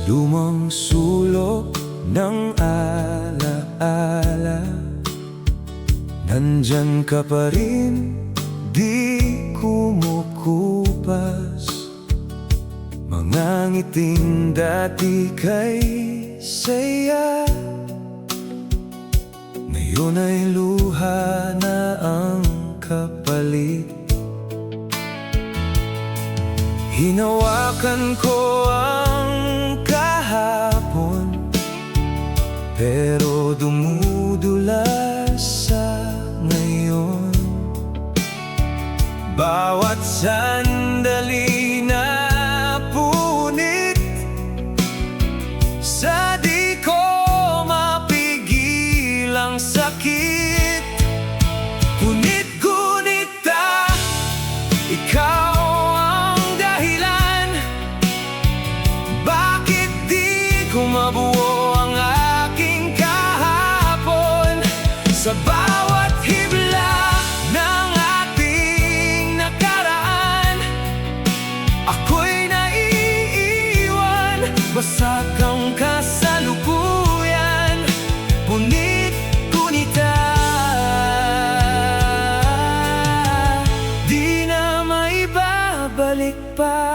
lumang sulok ng alaala, nandyan ka pa rin, di kumukupas. Mga ngiting dati kay saya, ngayon ay luha na ang kapalit. Hinawakan ko ang kahapon, pero dumudulas sa ngayon. Bawat sandali na punit, sa di ko mapigil ang sakit. Punit-gunita, ikaw mabuo ang aking kahapon. Sa bawat hibla ng ating nakaraan, ako'y naiiwan, basag ang kasalukuyan. Punit-gunita, di na maibabalik pa.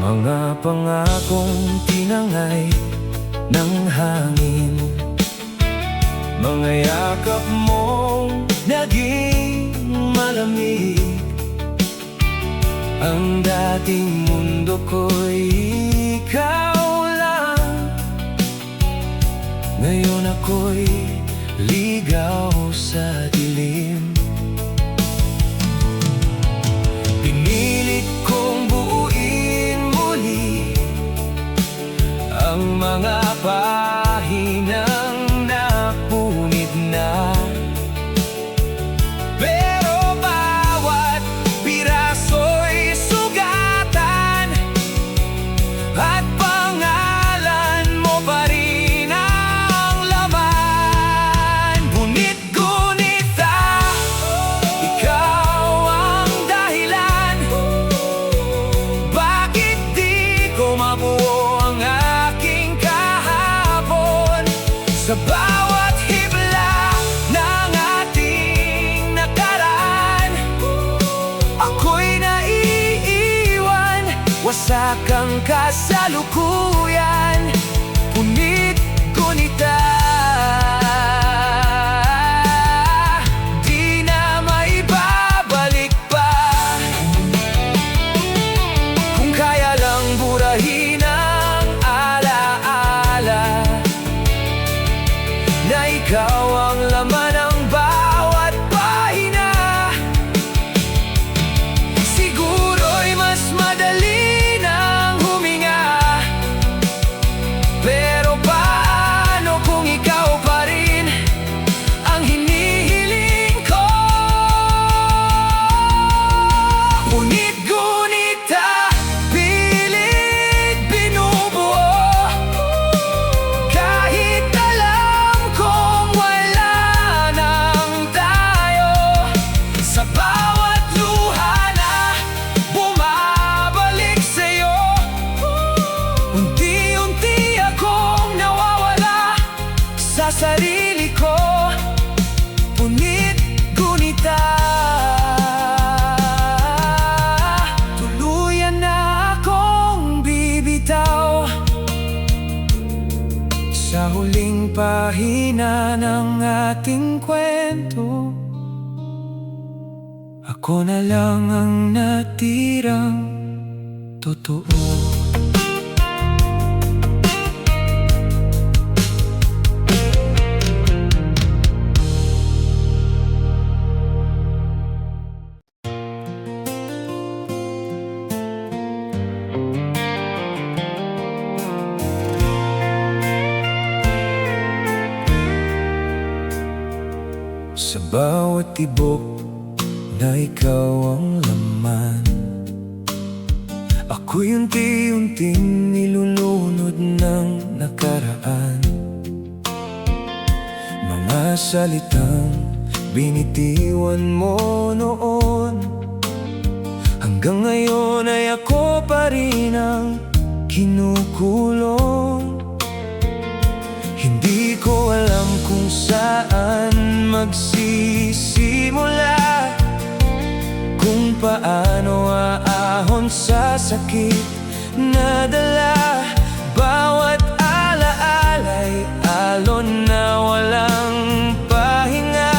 Mga pangakong tinangay ng hangin, mga yakap mong naging malamig. Ang dating mundo ko'y ikaw lang, ngayon ako'y ligaw sa dilim. Pinilit kong ang mga pahinang napunit na, pero bawat piraso'y sugatan, at pangalan mo pa rin ang laman. Punit-gunita, ikaw ang dahilan, bakit di ko mabuo sa bawat hibla ng ating nakaraan. Ako'y naiiwan, wasak ang kasalukuyan. Punit-gunita, di na maibabalik pa. Kung kaya lang burahin ang alaala na ikaw ang laman ng bawat pahina, siguro'y mas madali nang huminga. Pero paano kung ikaw pa rin ang hinihiling ko? Punit-gunita, pilit binubuo, kahit alam kong wala nang tayo. Sa bawat luha na bumabalik sa'yo, unti-unti akong nawawala sa sarili ko. Punit-gunita, tuluyan na akong bibitaw sa huling pahina ng ating kwento. Ako na lang ang natirang totoo. Sa bawat tibok na ikaw ang laman, ako'y unti-unting nilulunod ng nakaraan. Mga salitang binitiwan mo noon, Hanggang ngayon ay ako pa rin ang kinukulong. Hindi ko alam kung saan magsisimula, kung paano aahon sa sakit na dala. Bawat alaala'y alon na walang pahinga.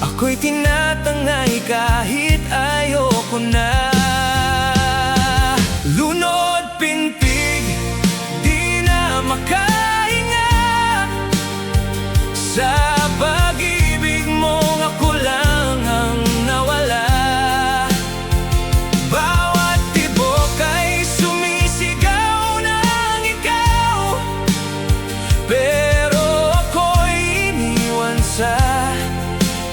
Ako'y tinatangay kahit ayoko na. Lunod pintig, di na makahinga. Sa pag-ibig mong ako lang ang nawala. Bawat tibok ay sumisigaw ng ikaw, pero ako'y iniwan sa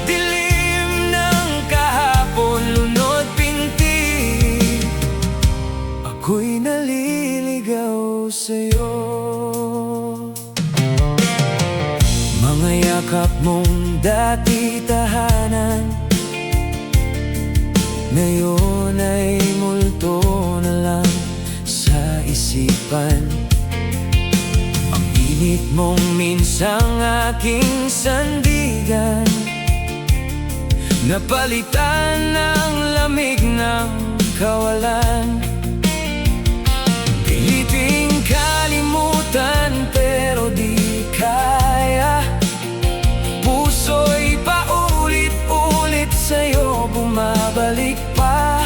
dilim ng kahapon. Lunod pintig, ako'y naliligaw sa'yo. Mga yakap mong dati tahanan, ngayon ay multo na lang sa isipan. Ang init mong minsang aking sandigan, napalitan ng lamig ng kawalan. Piliting kalimutan pero di kaya. Puso'y paulit-ulit sa'yo bumabalik pa.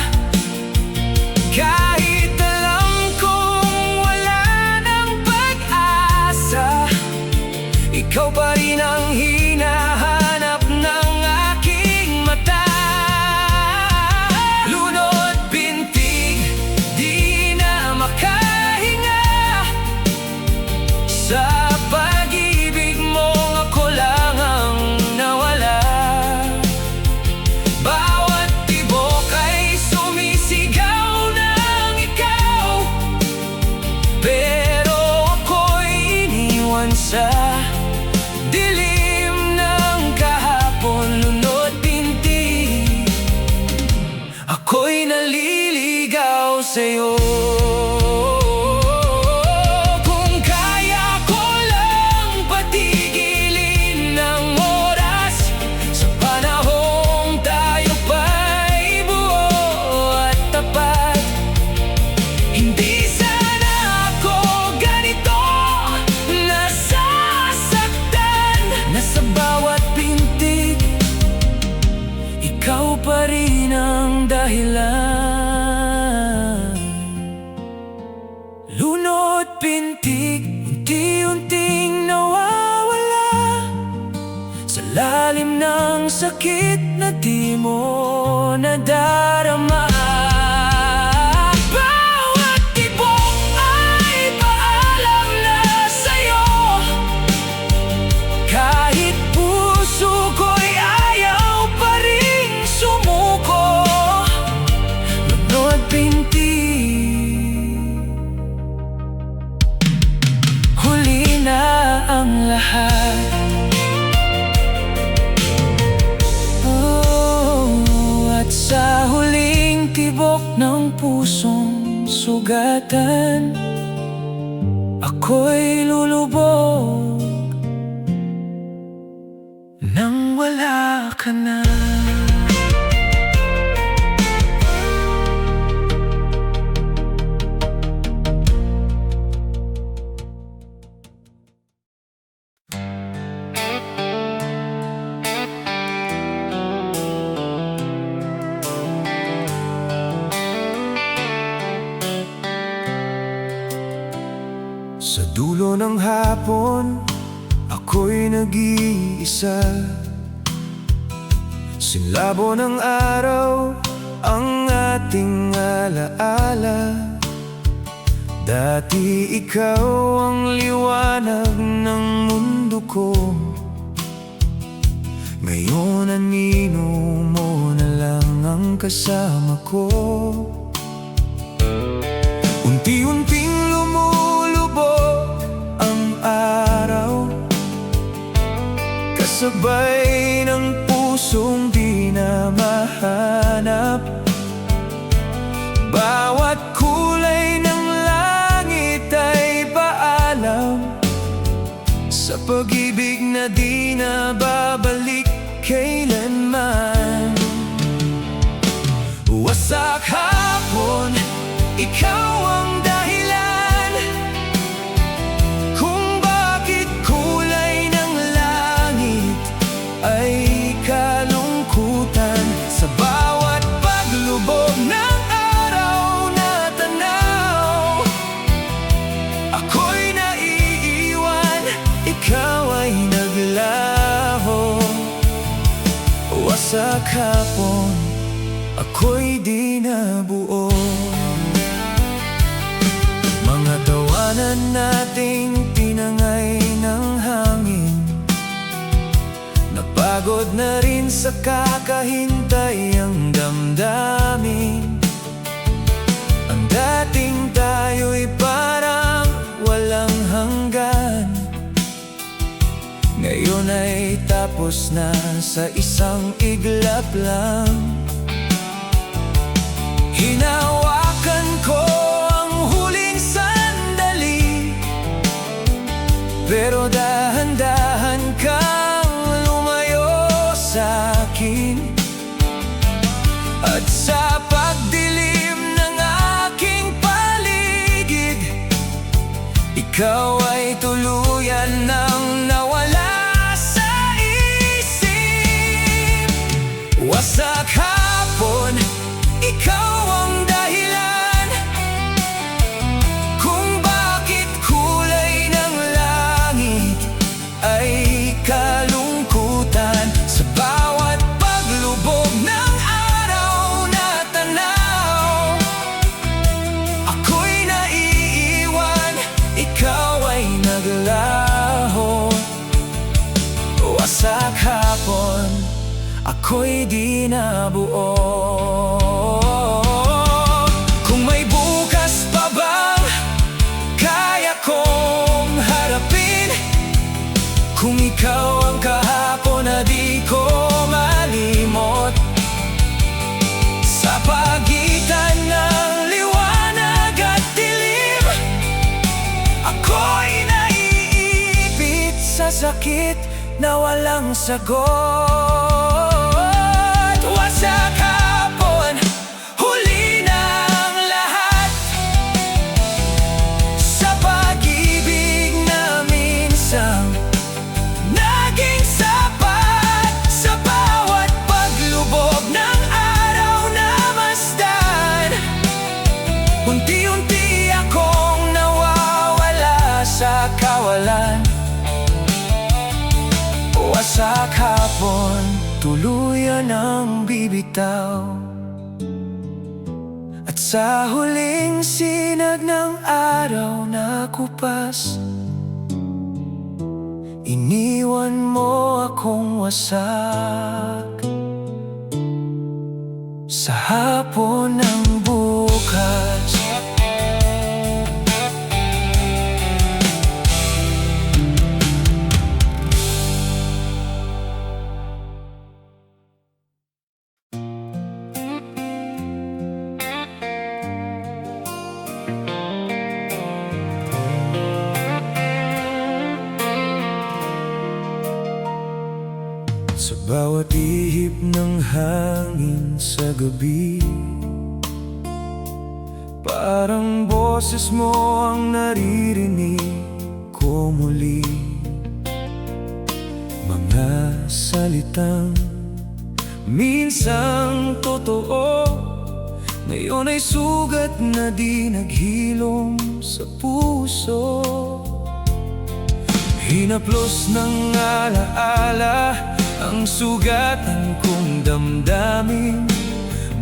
Kahit alam kong wala ng pag-asa, ikaw pa rin ang hinahanap ng aking mata. Lunod pintig, di na makahinga. Sa pag-ibig mong ako lang ang nawala. Bawat tibok ay sumisigaw ng ikaw, pero ako'y iniwan sa dilim ng kahapon. Lunod pintig, ako'y naliligaw sa'yo. Kung kaya ko lang patigilin ng oras, sa panahong tayo pa'y buo at tapat, hindi sana ako ganito nasasaktan. Nasa bawat pintig, ikaw pa rin ang dahilan. Lunod pintig, unti-unting nawawala sa lalim ng sakit na di mo nadarama. Bawat tibok ay paalam na sa'yo, kahit puso ko'y ayaw pa rin sumuko. Lunod pintig, huli na ang lahat. At sa huling tibok ng pusong sugatan, ako'y lulubog nang wala ka na. Sa dulo ng hapon, ako'y nag-iisa. Sinlabo ng araw ang ating alaala. Dati ikaw ang liwanag ng mundo ko, ngayon anino mo na lang ang kasama ko. Unti-unting lumulubog ang araw, kasabay ng pusong di na mahanap. pag-ibig na di na babalik kailanman. Wasak hapon, ikaw ang dahilan kung bakit kulay ng langit ay kalungkutan. Sa bawat paglubog ng araw na tanaw, ako'y naiiwan, ikaw ay naglaho. Wasak hapon, ako'y di nabuo. Mga tawanan nating tinangay ng hangin, napagod na rin sa kakahintay ang damdamin. Ang dating tayo'y parang walang hanggan, ngayon ay tapos na sa isang iglap lang. Hinawakan ko ang huling sandali, pero dahan-dahan kang lumayo sa'kin. At sa pagdilim ng aking paligid, ikaw ay tuluyan ng nawala sa isip. Wasak hapon, ikaw ang dahilan kung bakit kulay ng langit ay kalungkutan. Sa bawat paglubog ng araw na tanaw, ako'y naiiwan, ikaw ay naglaho. Wasak hapon, ako'y di nabuo. Kung may bukas pa bang kaya kong harapin, kung ikaw ang kahapon na di ko malimot, sa pagitan ng liwanag at dilim, ako'y naiipit sa sakit na walang sagot. Wasak hapon, huli ng lahat, sa pag-ibig na minsang naging sapat. Sa bawat paglubog ng araw na masdan, unti-unti akong nawawala sa kawalan. Wasak hapon, tuluyan ang bibitaw, at sa huling sinag ng araw na kupas, iniwan mo akong wasak sa hapon ng bukas. Sa bawat ihip ng hangin sa gabi, parang boses mo ang naririnig ko muli. Mga salitang minsang totoo, ngayon ay sugat na di naghilom sa puso. Hinaplos ng alaala ang sugatan kong damdamin,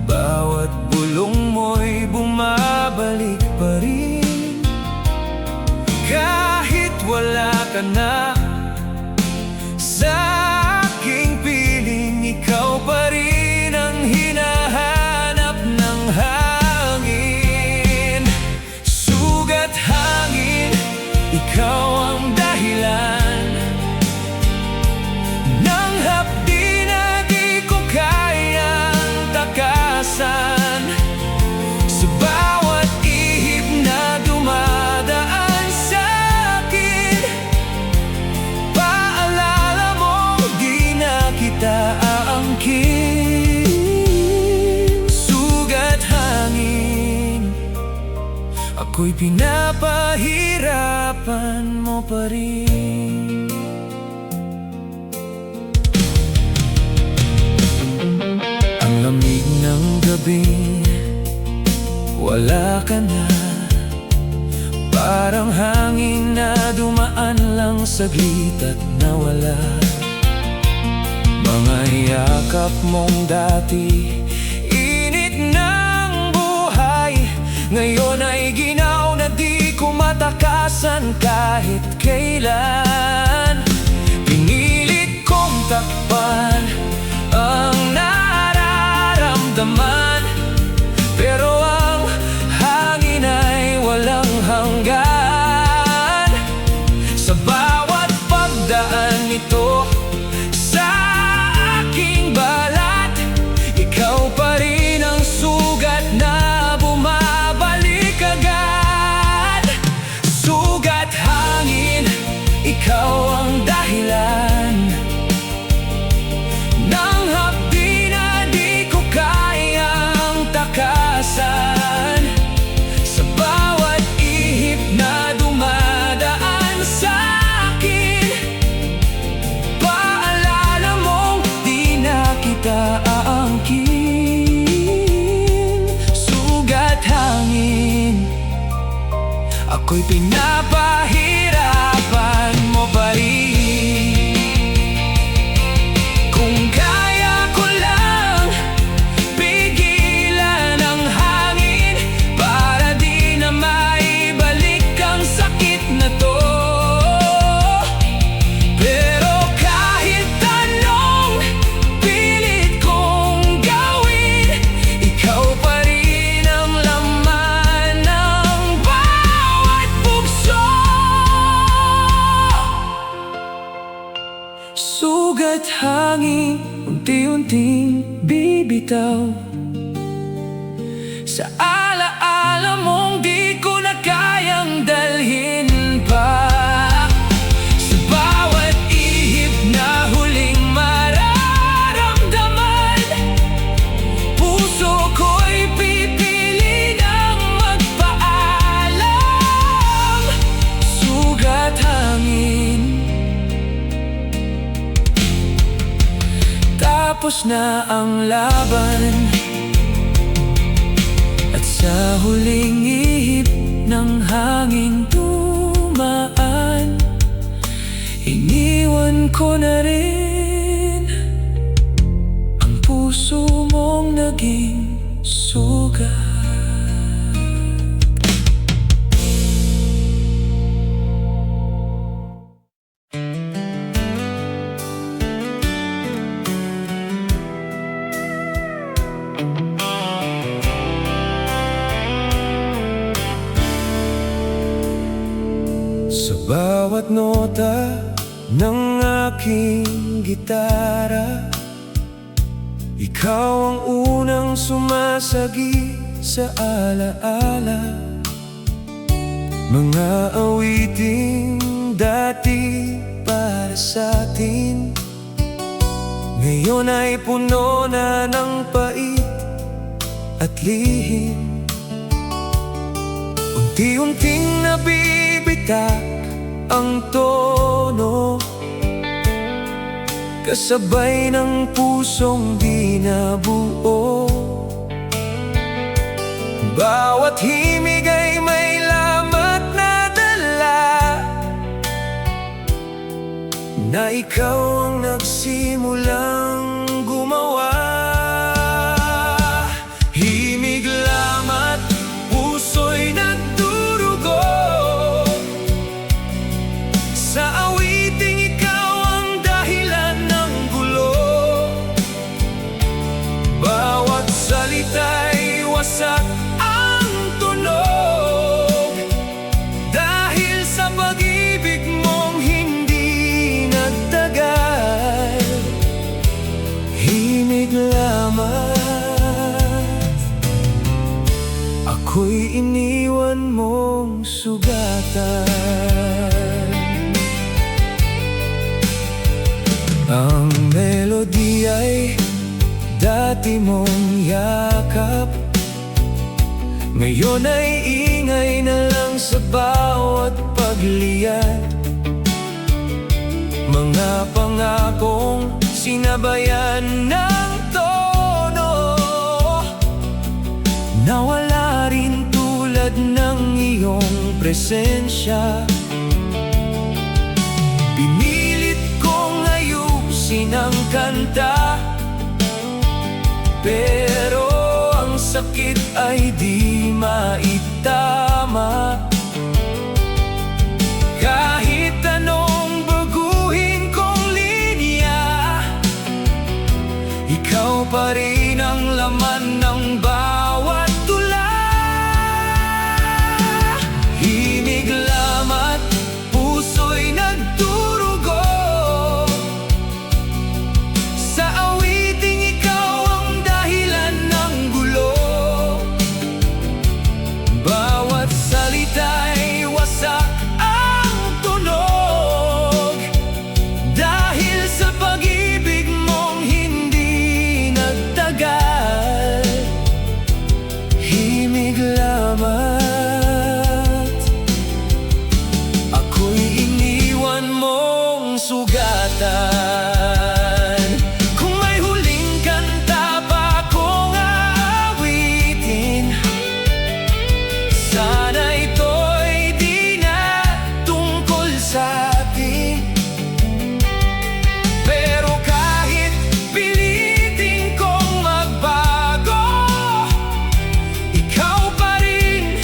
bawat bulong mo'y bumabalik pa rin. Kahit wala ka na sa aking piling, ikaw pa rin ang hinahanap ng hangin. Sugat hangin, ikaw ang dahilan ng hapdi na di ko kayang takasan. ako'y pinapahirapan mo pa rin. Ang lamig ng gabi, wala ka na. Parang hangin na dumaan lang saglit at nawala. Mga yakap mong dati, init ng buhay, ngayon ay ginaw na di ko matakasan kahit kailan. Pinilit kong takpan ang nararamdaman, pero ang hangin ay walang hanggan. Sa bawat pagdaan nito sa aking balat, ikaw pa rin ang sugat na bumabalik agad. Sugat hangin, ikaw ang dahilan ng hapdi na di ko kayang takasan. Sa bawat ihip na dumadaan sa akin, paalala mong di na kita aangkin. Sugat hangin, ako'y pinapahirapan mo pa rin. Kung kaya ko lang pigilan ang hangin para di na maibalik ang sakit na to, pero kahit anong pilit kong gawin, ikaw pa rin ang laman ng bawat bugso. Sugat hangin, unti-unting bibitaw sa alaala mong di ko na kayang dalhin pa. Sa bawat ihip na huling mararamdaman, puso ko'y pipilit ang magpaalam. Sugat hangin, tapos na ang laban, at sa huling ihip ng hangin dumaan, iniwan ko na rin ang puso mong naging sugat. Sa bawat nota ng aking gitara, ikaw ang unang sumasagi sa alaala. Mga awiting dati para sa'tin, ngayon ay puno na ng pait at lihim. Unti-unting nabibitak ang tono, kasabay ng pusong di nabuo. Bawat himig ay may lamat na dala, na ikaw ang nagsimulang gumawa. Himig lamat, puso'y nagdurugo, sa awiting ikaw ang dahilan ng gulo. Bawat salita'y wasak ang tunog, dahil sa pag-ibig mong hindi nagtagal. Himig lamat, ako'y iniwan mong sugatan. Ang melody ay dati mong yakap, Ngayon ay ingay na lang sa bawat pagliyad. Mga pangakong sinabayan ng tono, nawala rin tulad ng iyong presensya. Pinilit kong ayusin ang kanta, pero ang sakit ay di maitama. Kahit anong baguhin kong linya, ikaw pa rin ang laman ng bawat tula. Himig lamang, puso'y nagdurugo. Sa awiting ikaw ang dahilan ng gulo. Bawat salita'y wasak ang tunog, dahil sa pag-ibig mong hindi nagtagal. Himig lamang, ako'y iniwan mong sugatan. Kung may huling kanta pa akong aawitin, sana ito'y di na tungkol sa atin. Pero kahit pilitin kong magbago, ikaw pa rin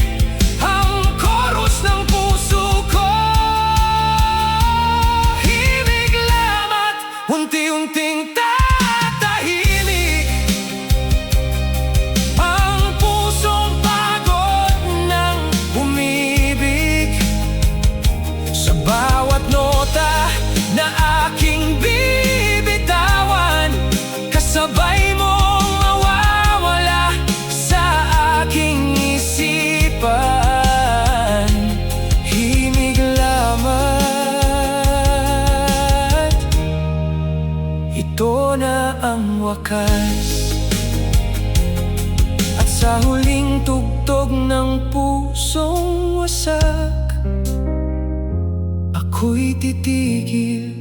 ang chorus ng puso ko. Himig lamang, unti-unting tatahimik ang pusong pagod ng umibig. Sa bawat nota na aking bibitawan, kasabay mong mawawala sa aking isipan. Himig lamang, ito na ang wakas. At sa huling tugtog ng pusong wasak, ako'y titigil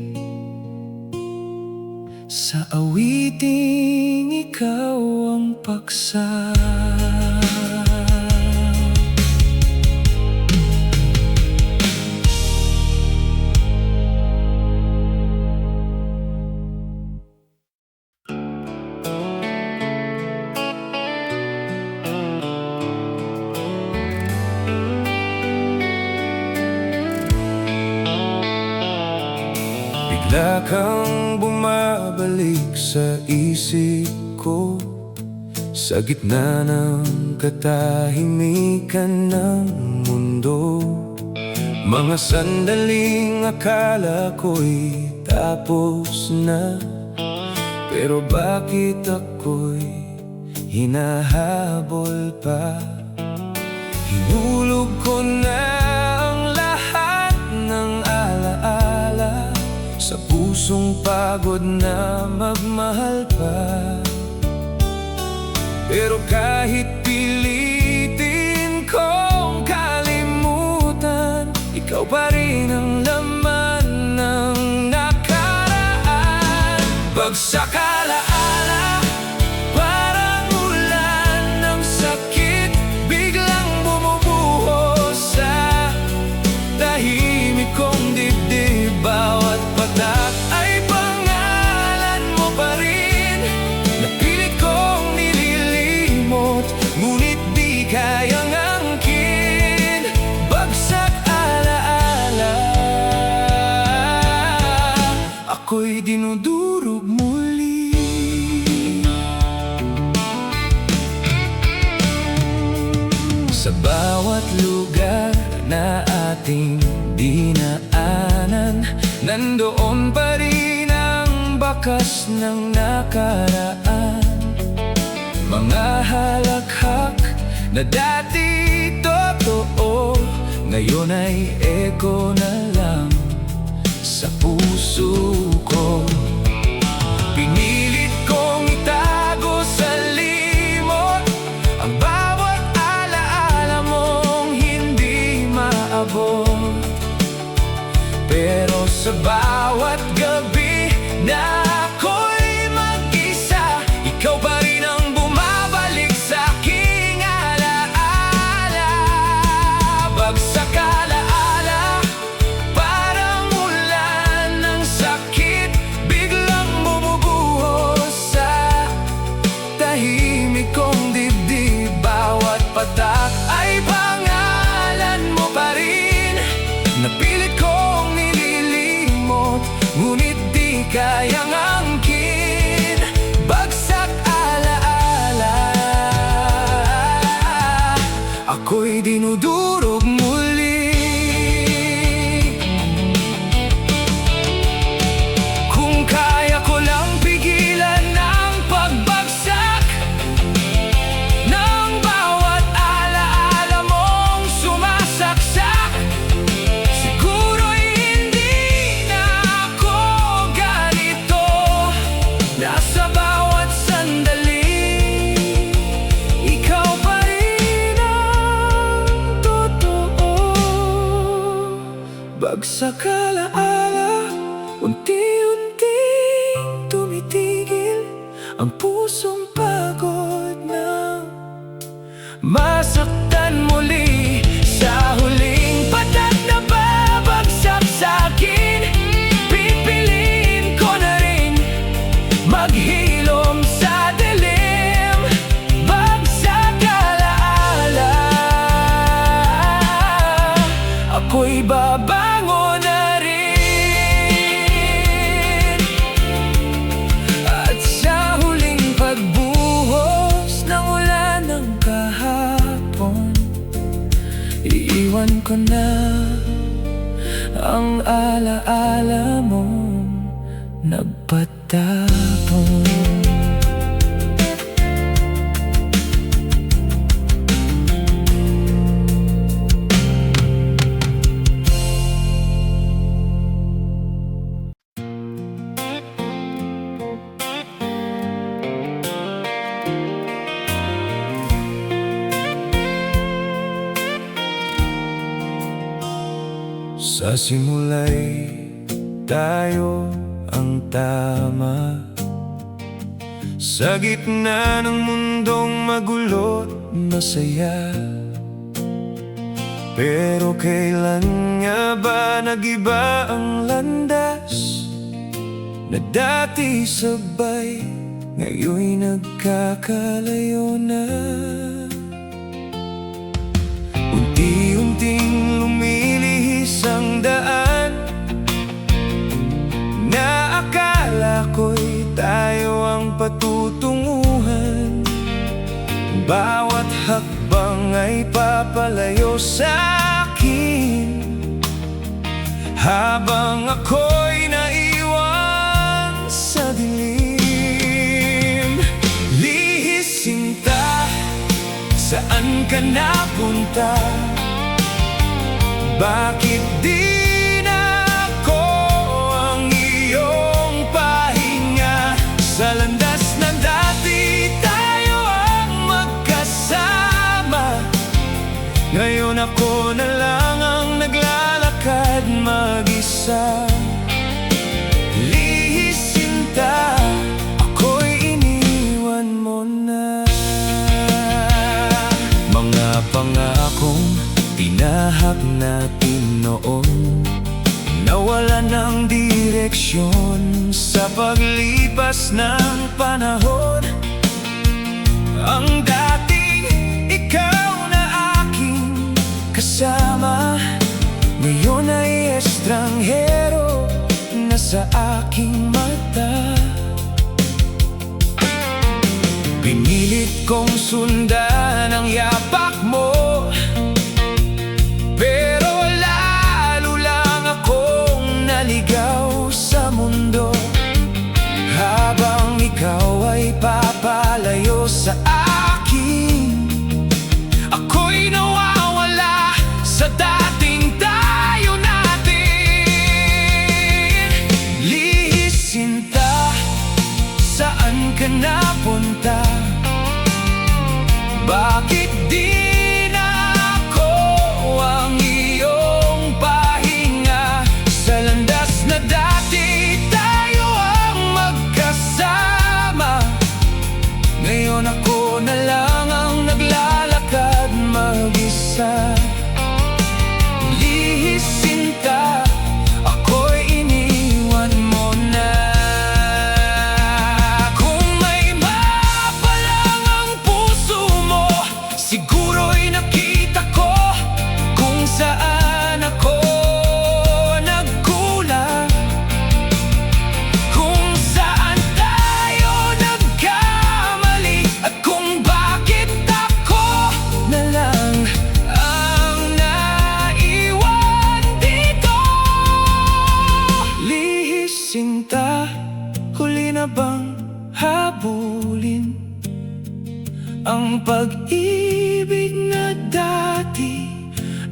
sa awiting ikaw ang paksa. Bigla kang bumabalik sa isip ko, sa gitna ng katahimikan ng mundo. Mga sandaling akala ko'y tapos na, pero bakit ako'y hinahabol pa? Hinulog ko na ang lahat ng alaala sa pusong pagod na magmahal pa. Pero kahit pilitin kong kalimutan, ikaw pa rin ang laman ng nakaraan. Bagsak alaala, parang ulan ng sakit, biglang bumubuhos sa tahimik kong dibdib. Bawat patak ay pangalan mo pa rin, napilit kong nililimot, ngunit di kayang angkin. Bagsak alaala, ako'y dinudurog muli. Sa bawat lugar na ating dinaanan, nandoon pa rin ang bakas ng nakaraan. Mga halakhak na dati totoo, ngayon ay eko na lang sa puso ko. Pinilit kong itago sa limot ang bawat alaala, umabot. Pero sa bawat gabi na ako'y mag-isa, ikaw pa rin ang bumabalik sa aking alaala. Bagsak alaala, parang ulan ng sakit, biglang bumubuhos sa tahimik kong dibdib. Bawat patak ay pangalan mo pa rin, napilit kong nililimot, ngunit di kayang angkin. Bagsak alaala, ako'y dinudurog muli. Kung kaya ko lang pigilan ang pagbagsak ng bawat alaala mong sumasaksak, siguro'y hindi na ako ganito. Nasa bawat sandali, ikaw pa rin ang totoo. Bagsak alaala, unti-unting tumitigil ang pusong pagod na masaktan muli. Sa huling patak na babagsak sa'kin, pipiliin ko na rin maghilom sa dilim. Bagsak alaala, ako'y babangon na rin. At sa huling pagbuhos ng ulan ng kahapon, iiwan ko na ang alaala mong nagpatapon. Sa simula'y tayo ang tama, sa gitna ng mundong magulo't masaya. Pero kailan nga ba nagiba ang landas na dati sabay, ngayon'y nagkakalayo na? Unti-unting lumilihis ang daan na akala ko'y tayo ang patutunguhan. Bawat hakbang ay papalayo sa'kin, habang ako'y naiwan sa dilim. Lihis sinta, saan ka napunta? Bakit di na ako ang iyong pahinga? Sa landas ng dati tayo ang magkasama, ngayon ako na lang ang naglalakad mag-isa. Lihis sinta, ako'y iniwan mo na. Mga pangakong tinahak natin noon, nawala ng direksyon sa paglipas ng panahon. Ang dating ikaw na aking kasama, ngayon ay estranghero na sa aking mata. Pinilit kong sundan ang yapak mo, pero lalo lang akong naligaw sa mundo. Habang ikaw ay papalayo sa akin, ako'y nawawala sa dating tayo natin. Lihis sinta, saan ka napunta? sa lihis sinta, ako'y iniwan mo na. Kung may mapalang ang puso mo, siguro'y nakita ko kung saan ako nagkulang, kung saan tayo nagkamali, at kung bakit ako na lang ang naiwan dito. Lihis sinta, huli na bang habulin ang pag-ibig na dati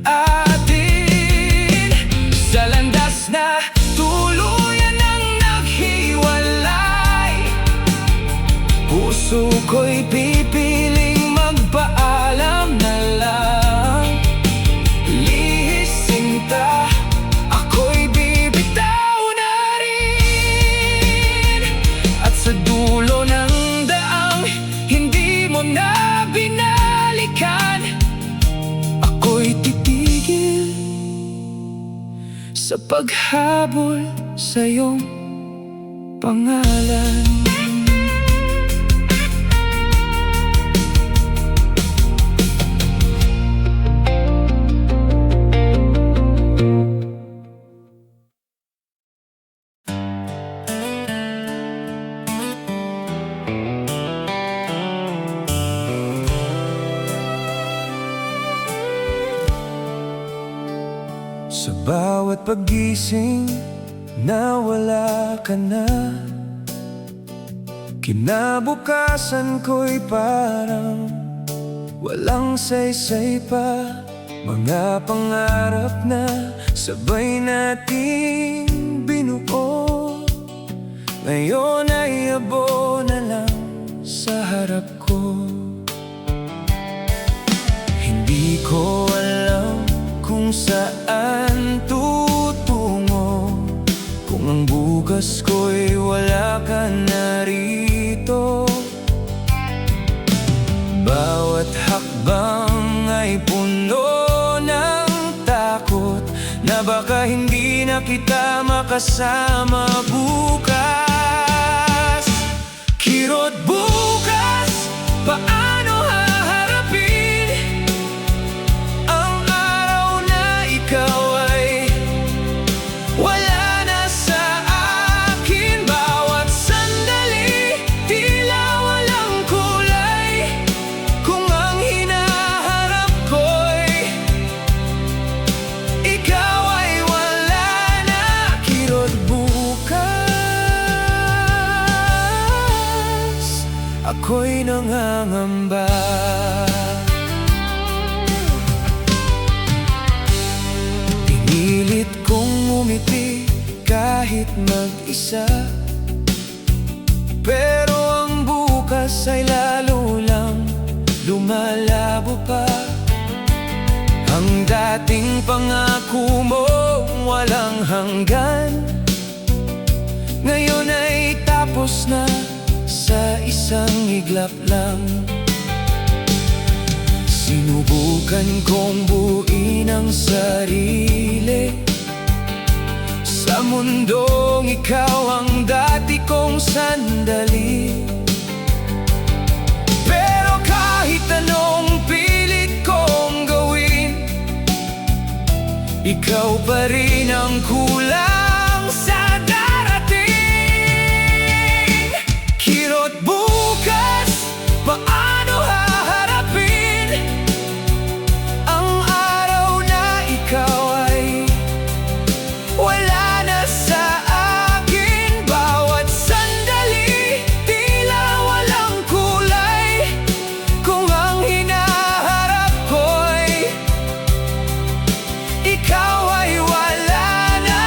atin? Sa landas na tuluyan ang naghiwalay, puso ko'y pipiling magpaalam na lang. Lihis sinta, ako'y bibitaw na rin, at sa dulo ng daang hindi mo na binalikan, ako'y titigil sa paghabol sa iyong pangalan. Sa bawat paggising na wala ka na, kinabukasan ko'y parang walang saysay pa. Mga pangarap na sabay nating binuo, ngayon ay abo na lang sa harap ko. Hindi ko alam kung saan tutungo, kung ang bukas ko'y wala ka na rito. Bawat hakbang ay puno ng takot na baka hindi na kita makasama bukas. Kirot bukas, paano haharapin ang araw na ikaw ay wala na sa akin? Bawat sandali, tila walang kulay, kung ang hinaharap ko'y ikaw ay wala na. Kirot bukas, ako'y nangangamba. Pinilit kong umiti kahit mag-isa, pero ang bukas ay lalo lang lumalabo pa. Ang dating pangako mo walang hanggan, ngayon ay tapos na sa isang iglap lang. Sinubukan kong buuin ang sarili sa mundong ikaw ang dati kong sandali, pero kahit anong pilit kong gawin, ikaw pa rin ang kulang sa darating. Kirot bukas, paano haharapin ang araw na ikaw ay wala na sa akin? Bawat sandali, tila walang kulay, kung ang hinaharap ko'y ikaw ay wala na.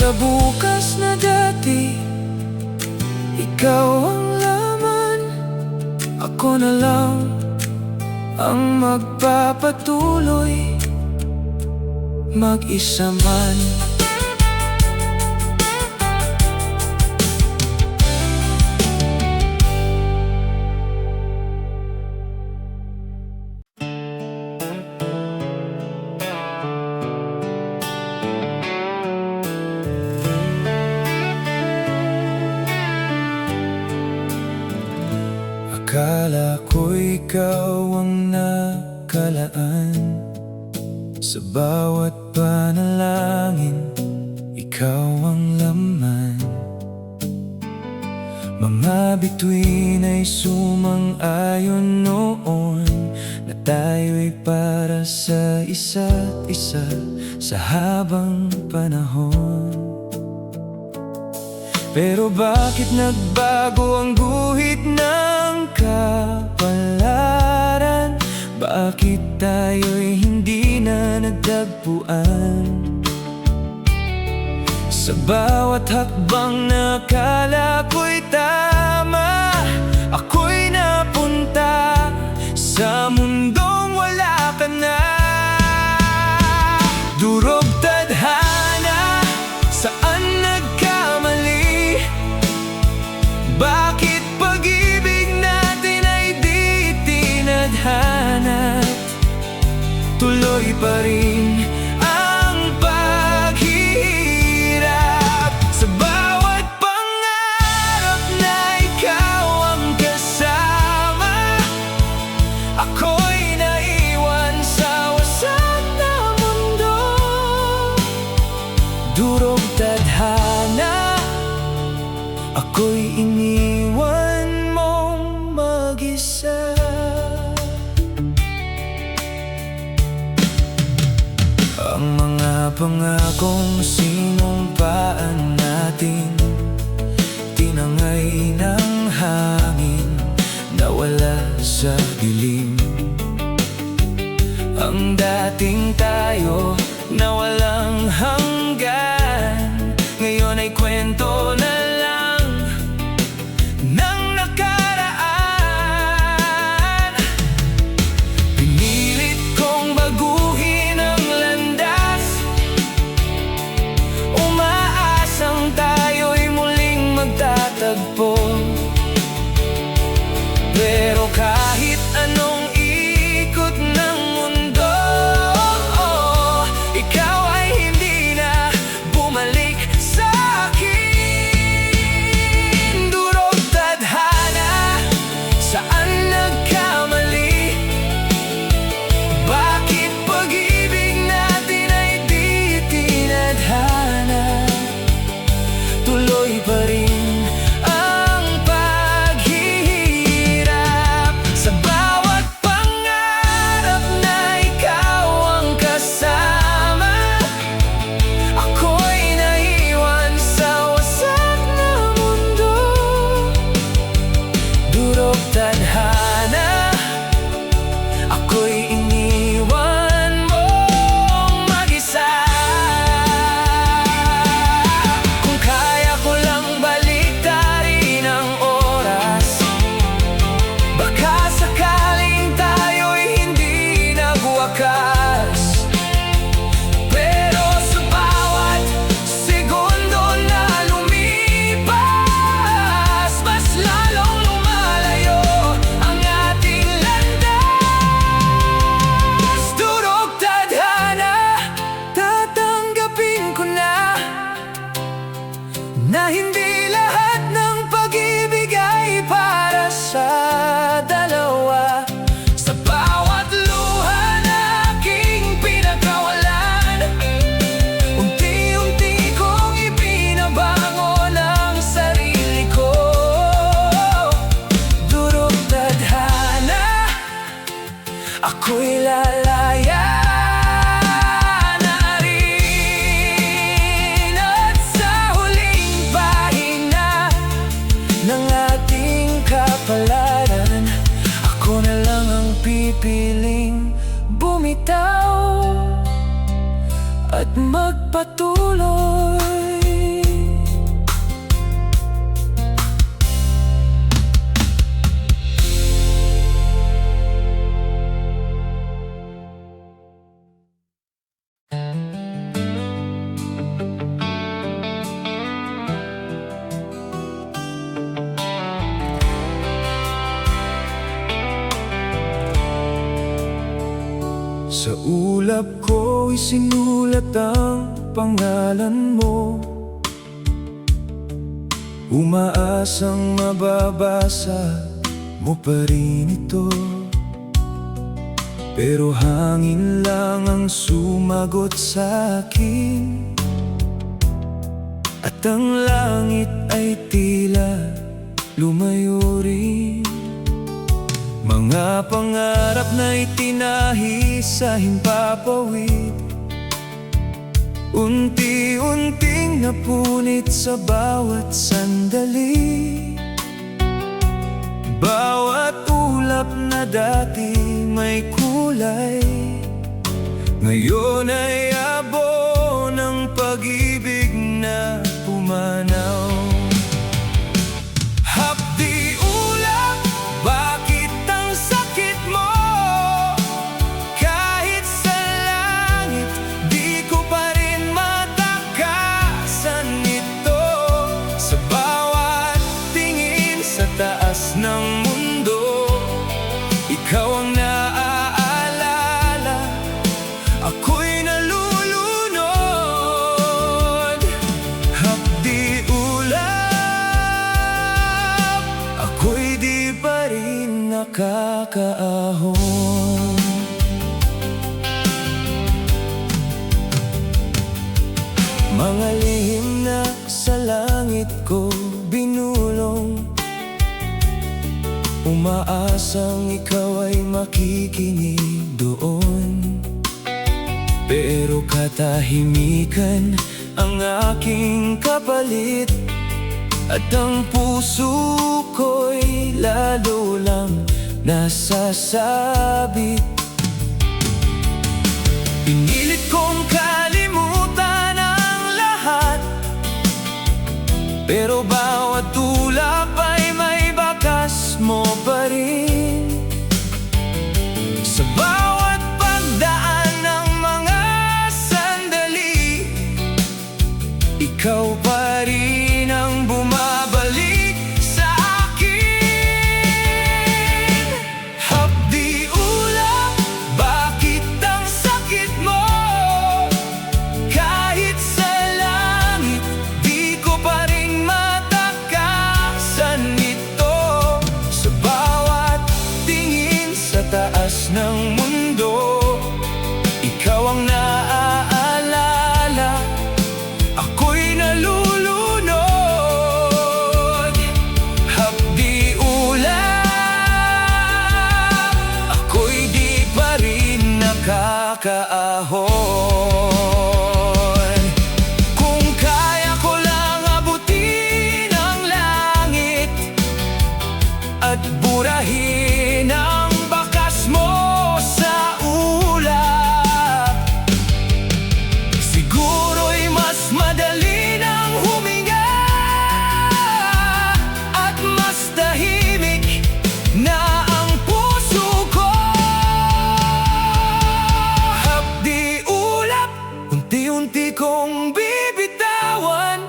sa bukas na dati. Ikaw ang laman, ako na lang ang magpapatuloy, mag-isa man. Akala ko ikaw ang nakalaan, sa bawat panalangin, ikaw ang laman. Mga bituin ay sumang-ayon noon, na tayo'y para sa isa't isa sa habang panahon. Pero bakit nagbago ang guhit ng kapalaran? Bakit tayo'y hindi na nagtagpuan? Sa bawat hakbang na akala ko'y tama, ako'y napunta sa mundong wala ka na. Durog tadhana, saan nagkamali? Bakit pag-ibig natin ay di tinadhana? Tuloy pa rin ang paghihirap sa bawat pangarap na ikaw ang kasama. Ako'y naiwan sa wasak na mundo. Durog tadhana, ako'y iniwan mong mag-isa. Ang mga pangakong sinumpaan natin, tinangay ng hangin, nawala sa dilim. Ang dating tayo na walang hanggan, ngayon ay kwento na lang ng nakaraan. Pinilit kong baguhin ang landas, umaasang tayo'y muling magtatagpo. Pero kahit anong ikot ng mundo, ikaw ay hindi na bumalik sa akin. Durog tadhana, saan nagkamali? Bakit pag-ibig natin ay di tinadhana? Tuloy pa rin ang paghihirap sa bawat pangarap na ikaw ang kasama. Ako'y naiwan sa wasak na mundo. Durog tadhana, ako'y iniwan mong mag-isa. Kung kaya ko lang baliktarin ang oras, baka sakaling tayo'y hindi nagwakas. Pero sa bawat segundo na lumipas, mas lalong lumalayo ang ating landas. Durog tadhana, tatanggapin ko na hindi lahat ng pag-ibig ay para sa dalawa. Sa bawat luha na aking pinagkawalan, unti-unti kong ibinabangon ang sarili ko. Durog tadhana, ako'y lalaya na rin. At sa huling pahina ng ating kapalaran, ako na lang ang pipiling bumitaw at magpatuloy. Sa ulap ko isinulat ang pangalan mo, umaasang mababasa mo pa rin ito. Pero hangin lang ang sumagot sa akin, at ang langit ay tila lumayo rin. Mga pangarap na itinahi sa himpapawid, unti-unting napunit sa bawat sandali. Bawat ulap na dati may kulay, ngayon ay abo ng pag-ibig na pumanaw. Hapdi ulap, bakit ang sakit mo? Kahit sa langit, di ko pa rin matakasan ito. Sa bawat tingin sa taas ng mundo, ikaw ang naaalala, ako'y nalulunod. Hapdi ulap, ako'y di pa rin nakakaahon. Mga lihim na sa langit ko binulong, umaasang ikaw ay makikinig doon. Pero katahimikan ang aking kapalit, at ang puso ko'y lalo lang nasasabit. Pinilit kong kalimutan ang lahat, pero bawat ulap ay may bakas mo pa rin. Sa bawat pagdaan ng mga sandali, ikaw pa rin ang bumabalik sa akin. Hapdi ulap, bakit ang sakit mo? Kahit sa langit, di ko pa rin matakasan ito. Sa bawat tingin sa taas ng mundo, ikaw ang naaalala, ako'y nalulunod. Hapdi ulap, ako'y di pa rin nakakaahon. Kung kaya ko lang abutin ang langit at burahin ang bakas mo sa ulap, siguro'y mas madali nang huminga, at mas tahimik na ang puso ko. Hapdi ulap, unti-unti kong bibitawan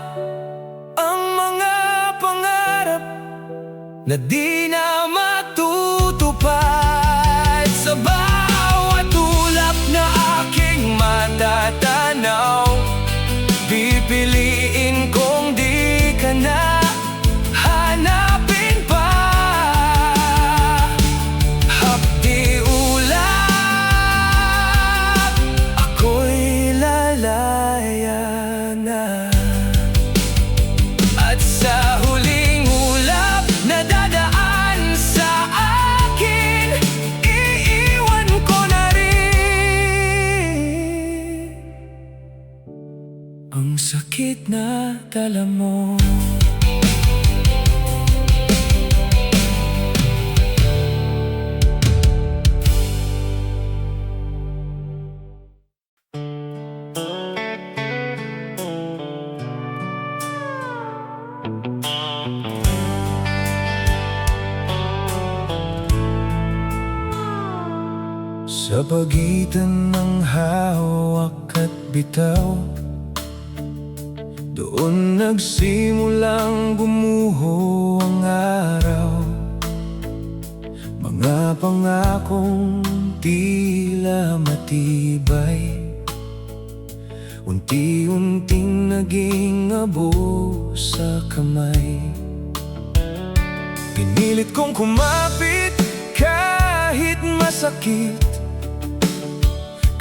ang mga pangarap na di na matutupad. Sa bawat ulap na aking matatanaw, pipiliin kong di ka na hanapin pa. Hapdi ulap, ako'y lalaya na. At sa huling ulap na dadaan sa akin, iiwan ko na rin ang sakit na dala mo. Sa pagitan ng hawak at bitaw, doon nagsimulang gumuho ang araw. Mga pangakong tila tila matibay, unti-unting naging abo sa kamay. Pinilit kong kumapit kahit masakit,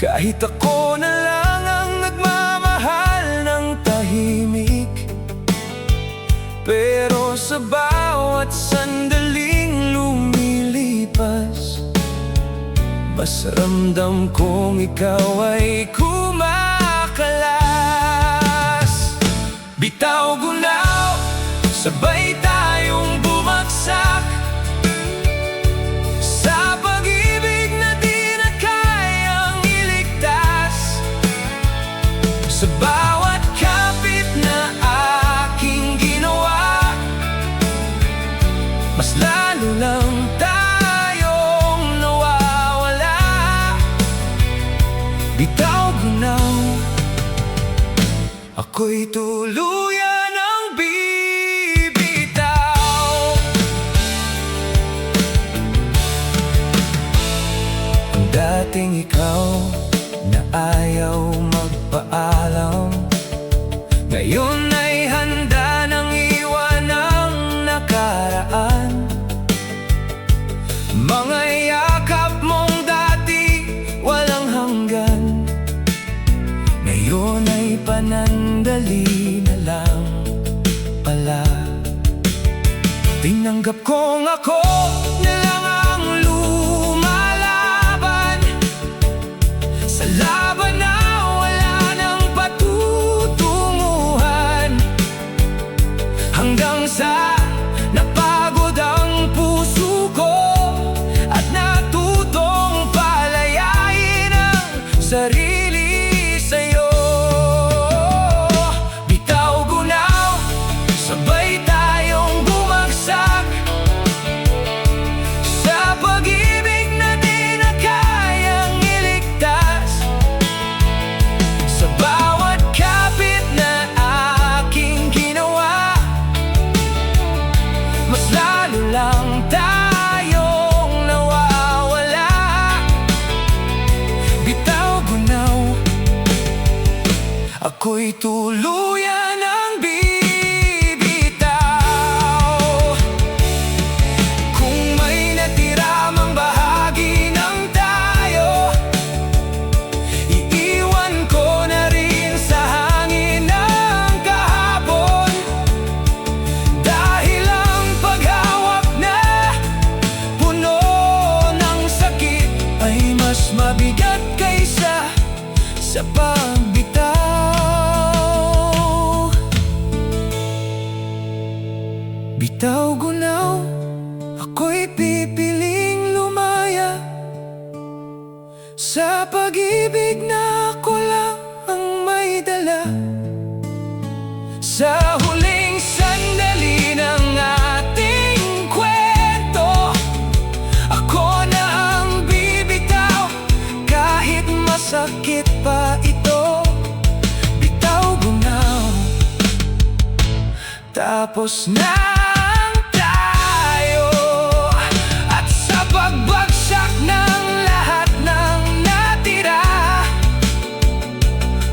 kahit ako na lang ang nagmamahal ng tahimik. Pero sa bawat sandaling lumilipas, mas ramdam kong ikaw ay kumakalas. Bitaw gunaw, sabay tayong bumagsak sa pag-ibig na di na kayang iligtas. Sa bawat kapit na aking ginawa, mas lalo lang tayong nawawala. Bitaw gunaw, ako'y tuluyan ng bibitaw. Ang dating ikaw na ayaw magpaalam, ngayon ay handa nang iwan ang nakaraan. Mga yakap mong dati walang hanggan, ngayon ay panandali na lang pala. Tinanggap kong ako na lang ang lumalaban sa laban na wala nang patutunguhan, hanggang sa napagod ang puso ko at natutong palayain ang sarili sa'yo. Bitaw gunaw, sabay tayong bumagsak sa pag-ibig na di na kayang iligtas. Sa bawat kapit na aking ginawa, mas lalo lang tayong nawawala. Bitaw gunaw, ako'y tuluyan ng bibitaw. Kung may natira mang bahagi ng tayo, iiwan ko na rin sa hangin ng kahapon. Dahil ang paghawak na puno ng sakit ay mas mabigat kaysa sa pagbitaw. Bitaw gunaw, ako'y pipiling lumaya sa pag-ibig na ako lang ang may dala. Sa huling sandali ng ating kwento, ako na ang bibitaw kahit masakit pa ito. Bitaw gunaw, tapos na ang tayo, at sa pagbagsak ng lahat ng natira,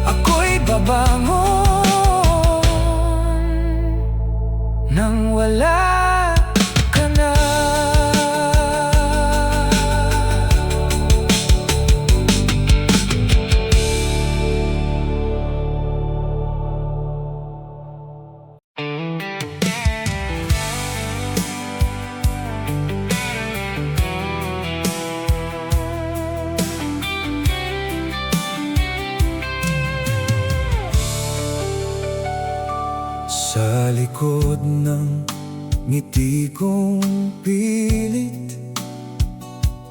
ako'y babangon nang wala ka na. Sa likod ng ngiti kong pilit,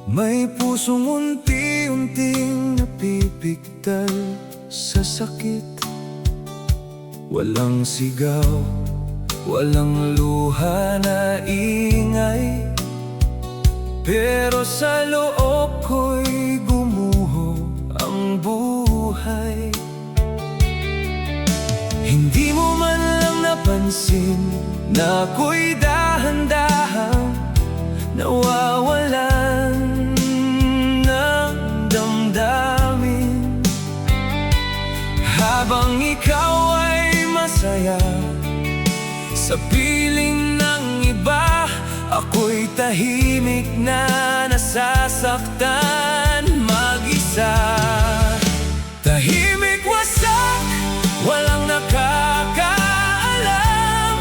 may pusong unti-unting napipigtal sa sakit. Walang sigaw, walang luha na ingay, pero sa loob ko'y gumuho ang buhay. Hindi mo man lang napansin na ako'y dahan-dahang nawawalan ng damdamin. Sa piling ng iba, ako'y tahimik na nasasaktan mag-isa. Tahimik wasak, walang nakakaalam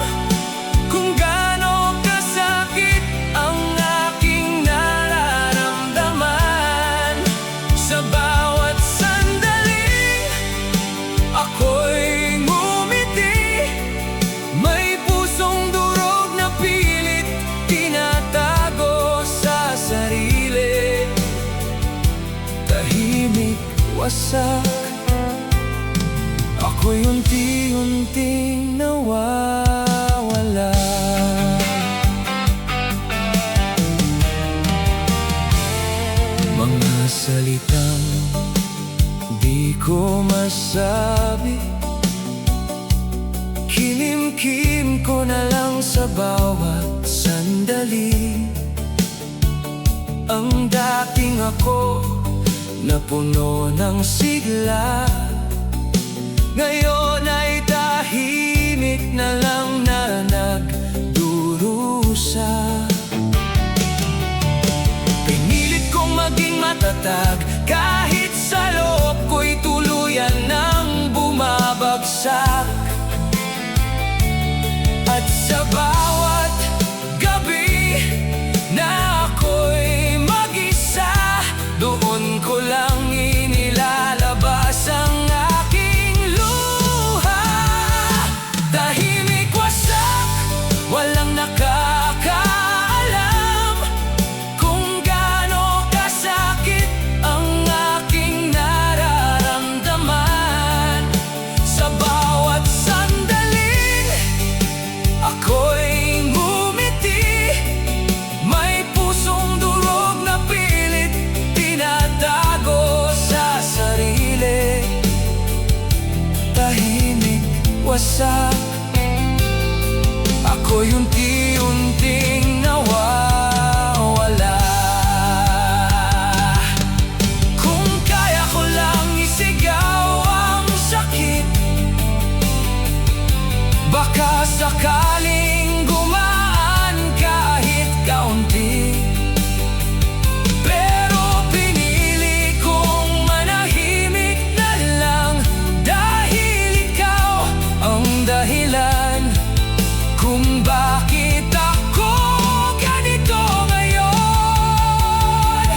kung gaano kasakit ang aking nararamdaman. Sa bawat sandaling ako'y ngumiti, may pusong durog na pilit tinatago sa sarili. Tahimik wasak, ako'y unti-unting nawawala. Mga salitang di ko masabi, kilimkim ko na lang sa bawat sandali. Ang dating ako na puno ng sigla, ngayon ay tahimik na lang na nagdurusa. Pinilit kong maging matatag, kahit sa loob ko'y tuluyan ng bumabagsak. At sa bawat gabi na ako'y mag-isa, doon ko lang inilalabas ang aking luha. Tahimik wasak, walang nakakaalam kung gaano kasakit ang aking nararamdaman. Sa bawat sandaling ako'y ngumiti, may pusong durog na pilit tinatago sa sarili. Tahimik wasak, ako'y unti-unting nawawala. Kung kaya ko lang isigaw ang sakit, baka sakaling gumaan kahit kaunti. Pero pinili kong manahimik na lang, dahil ikaw ang dahilan kung bakit ako ganito ngayon.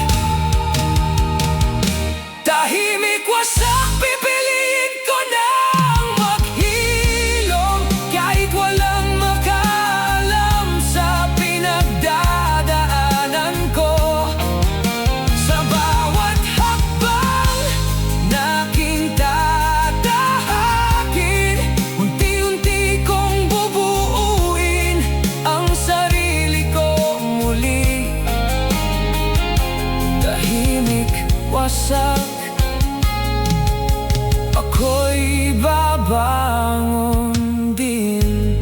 Tahimik wasak, pipiliin ko nang maghilom, kahit walang makaalam sa pinagdadaanan ko. Sa bawat hakbang na aking tatahakin, unti-unti kong bubuuin ang sarili ko muli. Tahimik wasak, ako'y babangon din.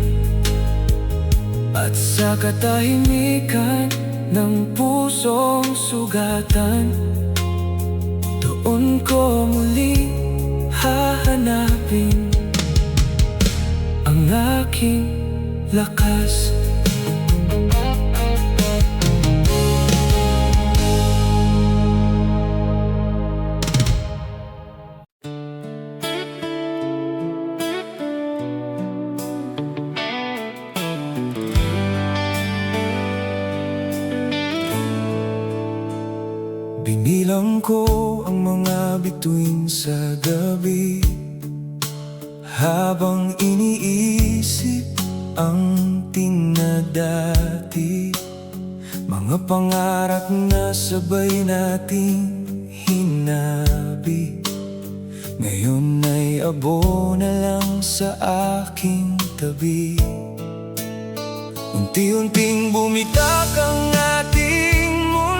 At sa katahimikan ng pusong sugatan, doon ko muli hahanapin ang aking lakas. Binilang ko ang mga bituin sa gabi, habang iniisip ang tinadati. Mga pangarap na sabay nating hinabi, ngayon ay abo na lang sa aking tabi. Unti-unting bumitak ang ating mundo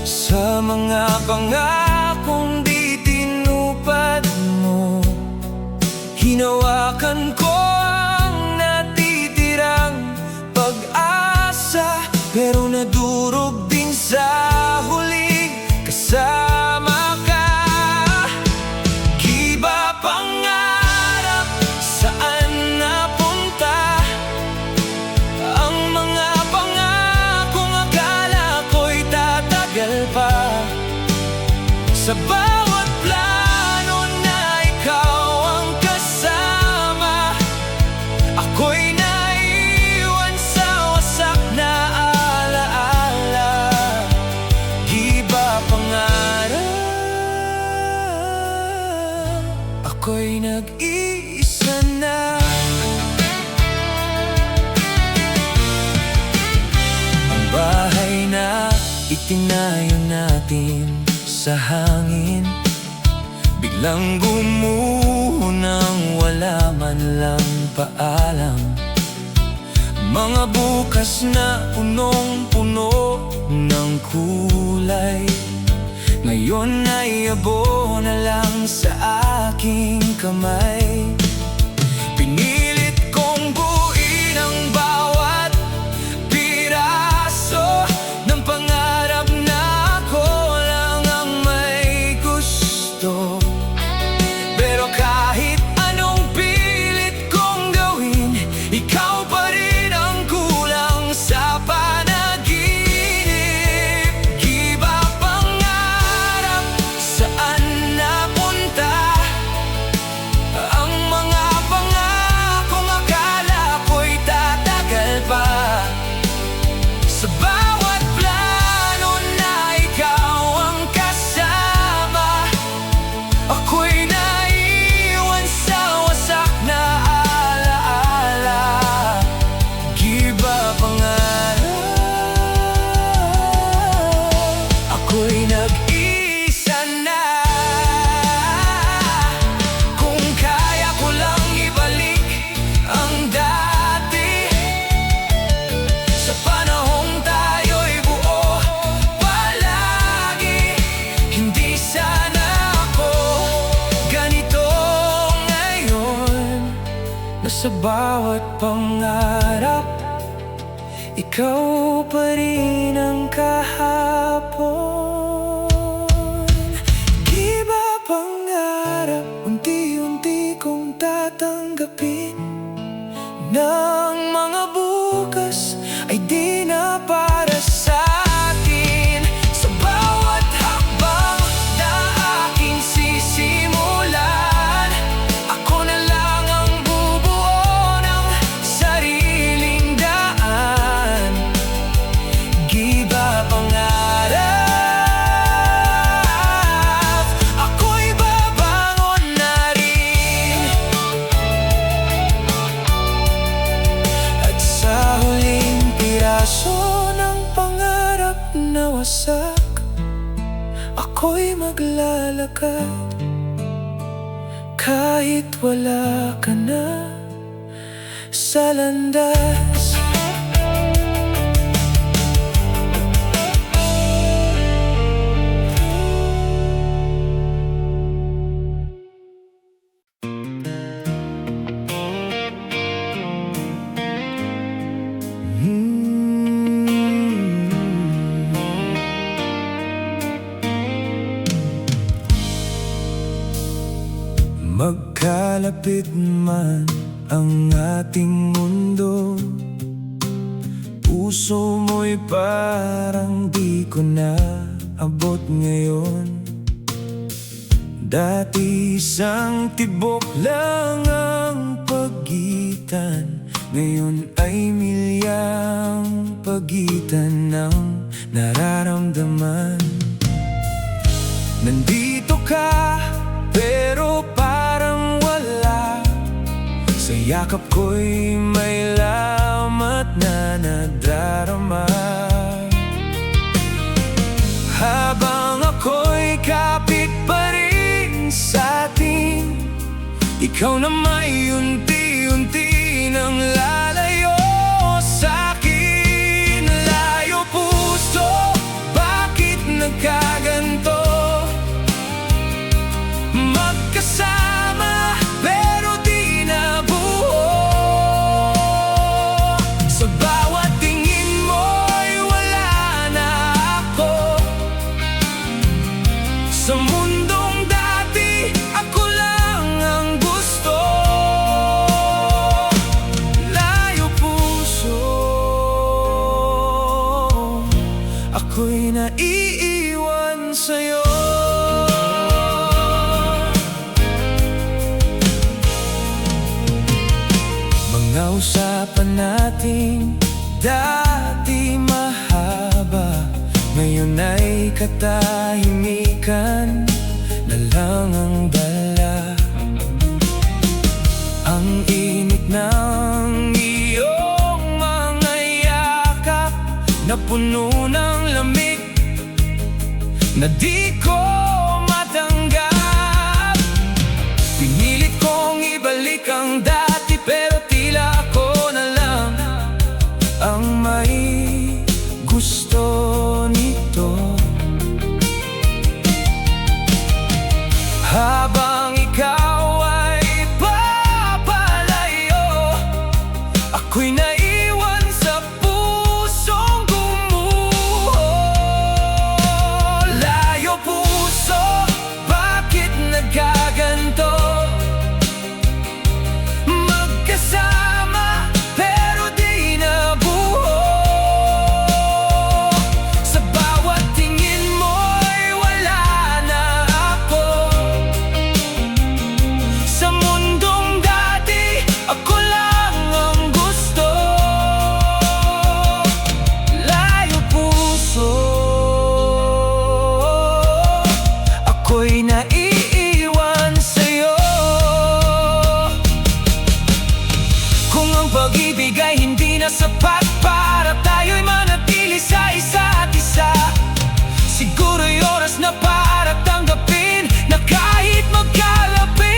sa mga pangakong di tinupad mo. Hinawakan ko ang natitirang pag-asa, pero nadurog din sa huli kasama ka. Iba pangarap, saan na po tinayo natin sa hangin, biglang gumuho nang wala man lang paalam. Mga bukas na punong-puno ng kulay, ngayon ay abo na lang sa aking kamay. Pinilit kong buuin ang bawat piraso ng pangarap na ako lang ang may gusto. Pero kahit anong pilit kong gawin, ikaw pa rin ang kulang sa panaginip. Giba pangarap, saan napunta ang mga pangakong akala ko'y tatagal pa? Sa bawat plano na ikaw ang kasama, ako'y naiwan sa wasak na alaala. Giba pangarap, ako'y nag-isa na. Kung kaya ko lang ibalik ang dati, sa panahong tayo'y buo palagi. Hindi sana ako ganito ngayon, na sa bawat pangarap, ikaw pa rin ang kahapon. Giba pangarap, unti-unti kong tatanggapin ng mga bukas ay di na para sa akin. Sa bawat hakbang na aking sisimulan, ako na lang ang bubuo ng sariling daan. Giba pangarap, ako'y babangon na rin. At sa huling piraso ng pangarap na wasak, ako'y maglalakad. Kahit wala ka na sa landas. Magkalapit man ang ating mundo, puso mo'y parang di ko na abot ngayon. Dati isang tibok lang ang pagitan, ngayon ay milyang pagitan ng nararamdaman. Nandito ka, pero parang wala. Sa yakap ko'y may lamat na nadarama. Habang ako'y kapit pa rin sa atin, ikaw na may unti-unti nang lalayo sa'kin. Layo puso, bakit nagkaganto? Magkasama, pero di na buo. Sa bawat tingin mo'y wala na ako. Sa mundong dati, ako lang ang gusto. Layo puso, ako'y naiiwan sa'yo. Mga usapan natin dati mahaba, ngayon ay katahimikan na lang ang dala. Ang init ng iyong mga yakap na puno ng lamig na di ko matanggap. Pinilit kong ibalik ang dati, pero tila ako na lang ang may gusto nito. Habang ikaw ay papalayo, ako'y naiwan sa pusong gumuho. Layo puso, bakit nagkaganto? Magkasama pero di nabuo. Sa bawat tingin mo'y wala na ako. Sa mundong dati, ako lang ang gusto. Layo puso, ako'y naiiwan sa'yo. Kung ang pag-ibig ay hindi na sapat para tayo'y manatili sa isa't isa, siguro'y oras na para tanggapin na kahit magkalapit,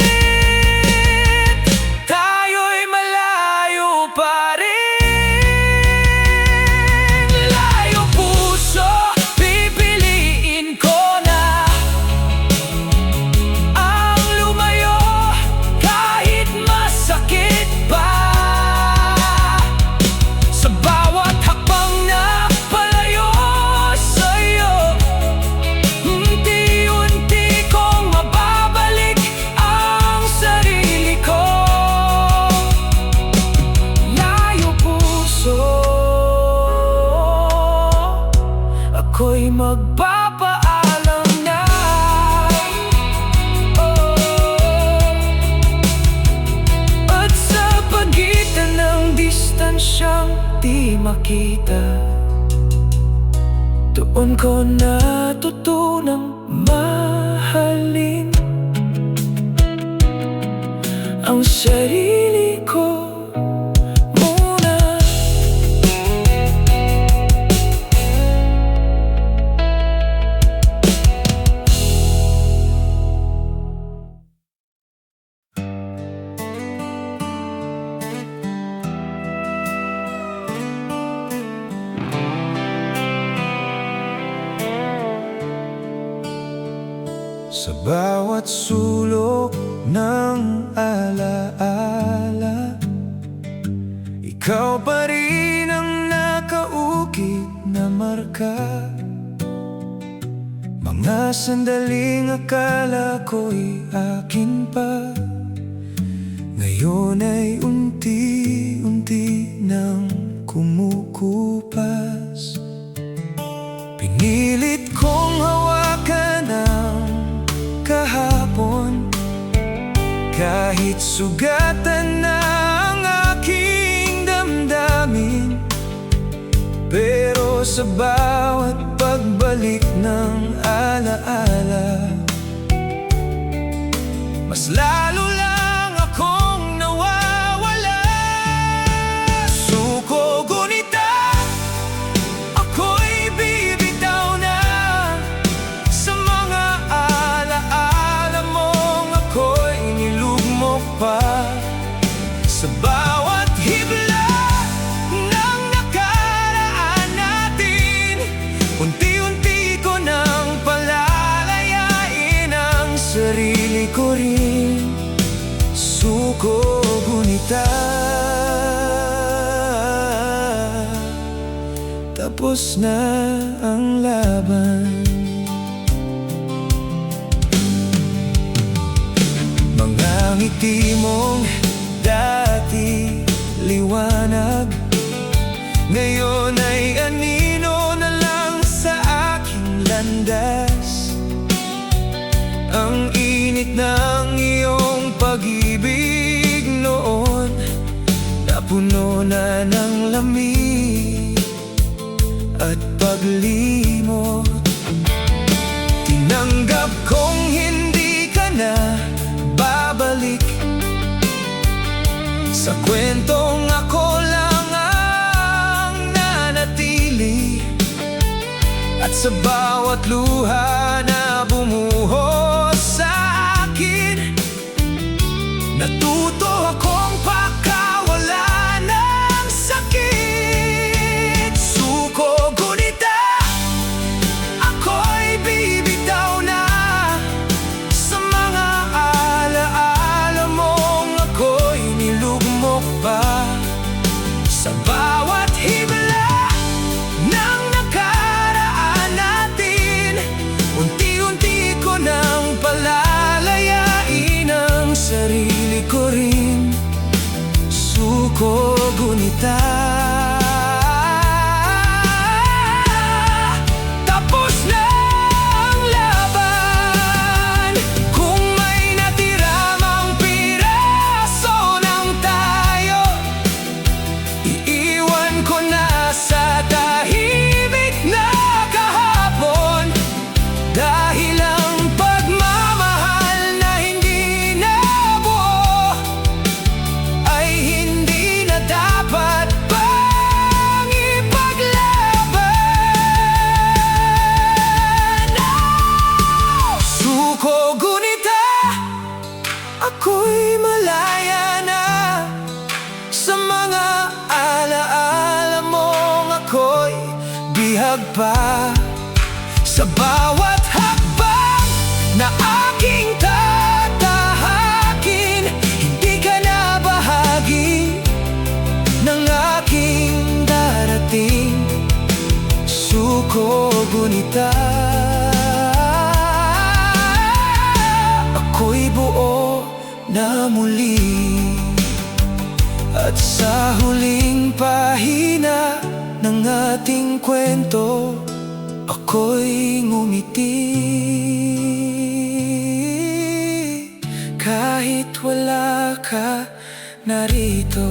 tayo'y malayo pa rin. Layo puso, pipiliin ko na ang lumayo kahit masakit pa. Sa bawat hakbang na palayo sa'yo, unti-unti kong mababalik ang sarili ko. Layo puso, ako'y magpapaalam na. At sa pagitan ng distansyang di makita, doon ko natutunang mahalin ang sarili ko muna. Sa bawat sulok ng alaala, ikaw pa rin ang nakaukit na marka. Mga sandaling akala ko'y akin pa, ngayon ay unti-unti nang kumukupas. Pinilit kong hawakan ang kahapon, kahit sugatan na ang aking damdamin. Pero sa bawat pagbalik ng alaala, mas lalo lang akong nawawala. Suko gunita, ako'y bibitaw na sa mga alaala mong ako'y nilugmok pa. Sa bawat hibla ng nakaraan natin, unti-unti ko nang palalayain ang sarili ko rin. Suko gunita, tapos na ang laban. Mga ngiti mong dati liwanag, ngayon ay anino na lang sa aking landas. Ang init ng iyong pag-ibig noon, napuno na ng lamig at paglimot. Tinanggap kong hindi ka na babalik sa kwentong ako lang ang nanatili. At At sa bawat luha na bumuhos sa akin, natuto akong pakawala ng sakit. Suko gunita, ako'y bibitaw na sa mga alaala mong ako'y nilugmok pa. Sa bawat himla ng nakaraan natin, unti-unti ko nang palalayain ang sarili ko rin. Suko gunita. Tapos na ang laban. Kung may natira mang piraso ng tayo, iiwan ko na sa tahimik na kahapon. Dahil ang pagmamahal na hindi nabuo ay hindi na dapat pang ipaglaban. Suko gunita, ako'y malaya na sa mga alaala mong ako'y bihag pa. Sa bawat hakbang na aking tatahakin, hindi ka na bahagi ng aking darating. Suko gunita, ako'y buo na muli. At sa huling pahina ng ating kwento, ako'y ngumiti. Kahit wala ka narito.